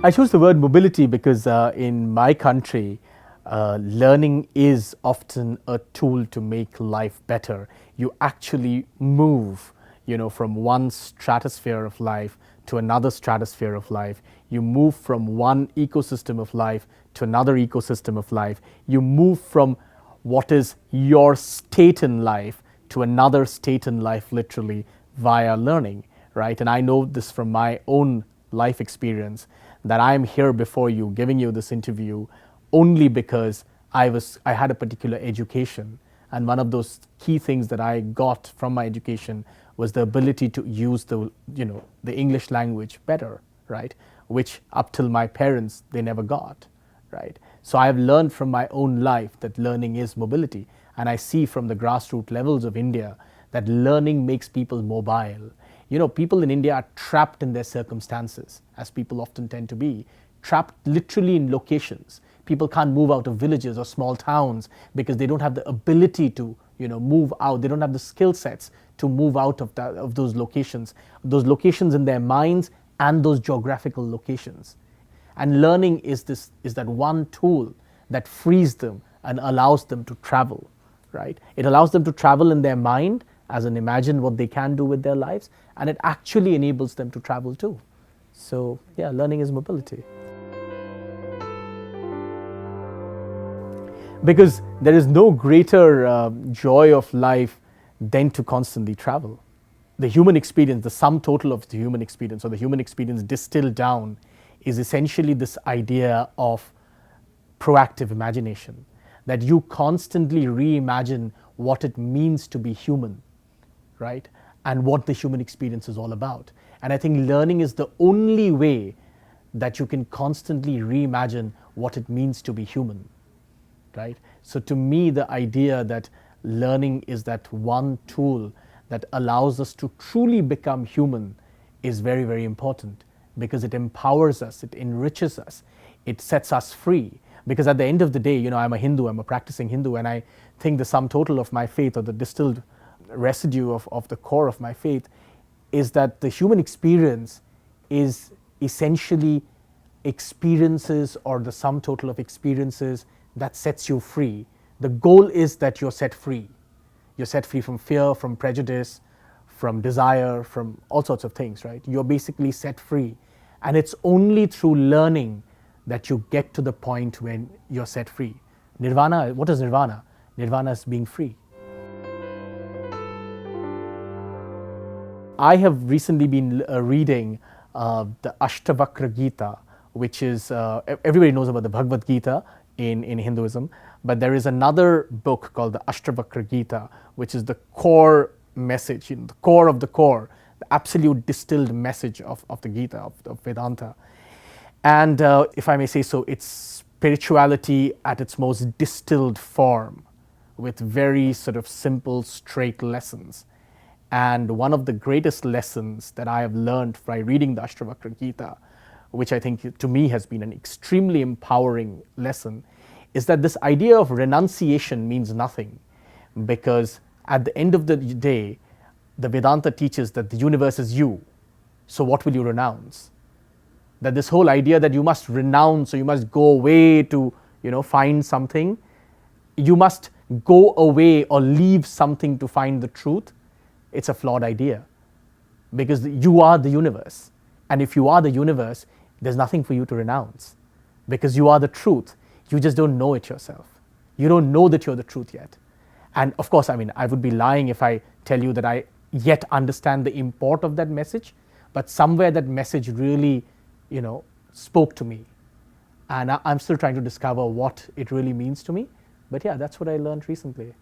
I chose the word mobility because in my country, learning is often a tool to make life better. You actually move, from one stratosphere of life to another stratosphere of life. You move from one ecosystem of life to another ecosystem of life. You move from what is your state in life to another state in life, literally, via learning, right? And I know this from my own life experience, that I'm here before you giving you this interview only because I had a particular education, and one of those key things that I got from my education was the ability to use the English language better, right? Which up till my parents they never got, right? So I've learned from my own life that learning is mobility, and I see from the grassroots levels of India that learning makes people mobile. People in India are trapped in their circumstances, as people often tend to be, trapped literally in locations. People can't move out of villages or small towns because they don't have the ability to, move out. They don't have the skill sets to move out of those locations in their minds and those geographical locations. And learning is that one tool that frees them and allows them to travel, right? It allows them to travel in their mind, as in imagine what they can do with their lives, and it actually enables them to travel too. So yeah, learning is mobility. Because there is no greater joy of life than to constantly travel. The human experience, the sum total of the human experience, or the human experience distilled down, is essentially this idea of proactive imagination, that you constantly reimagine what it means to be human, right? And what the human experience is all about. And I think learning is the only way that you can constantly reimagine what it means to be human, right? So to me, the idea that learning is that one tool that allows us to truly become human is very, very important, because it empowers us, it enriches us, it sets us free. Because at the end of the day, I'm a Hindu, I'm a practicing Hindu, and I think the sum total of my faith, or the distilled residue of the core of my faith, is that the human experience is essentially experiences, or the sum total of experiences that sets you free. The goal is that you're set free. You're set free from fear, from prejudice, from desire, from all sorts of things, right? You're basically set free. And it's only through learning that you get to the point when you're set free. Nirvana, what is nirvana? Nirvana is being free. I have recently been reading the Ashtavakra Gita, which is, everybody knows about the Bhagavad Gita in Hinduism, but there is another book called the Ashtavakra Gita, which is the core message, the core of the core, the absolute distilled message of the Gita, of Vedanta. And if I may say so, it's spirituality at its most distilled form, with very sort of simple, straight lessons. And one of the greatest lessons that I have learned by reading the Ashtavakra Gita, which I think to me has been an extremely empowering lesson, is that this idea of renunciation means nothing, because at the end of the day, the Vedanta teaches that the universe is you. So what will you renounce? That this whole idea that you must renounce, or you must go away to find something, you must go away or leave something to find the truth, it's a flawed idea, because you are the universe. And if you are the universe, there's nothing for you to renounce, because you are the truth. You just don't know it yourself. You don't know that you're the truth yet. And of course, I would be lying if I tell you that I yet understand the import of that message, but somewhere that message really, spoke to me. And I'm still trying to discover what it really means to me. But yeah, that's what I learned recently.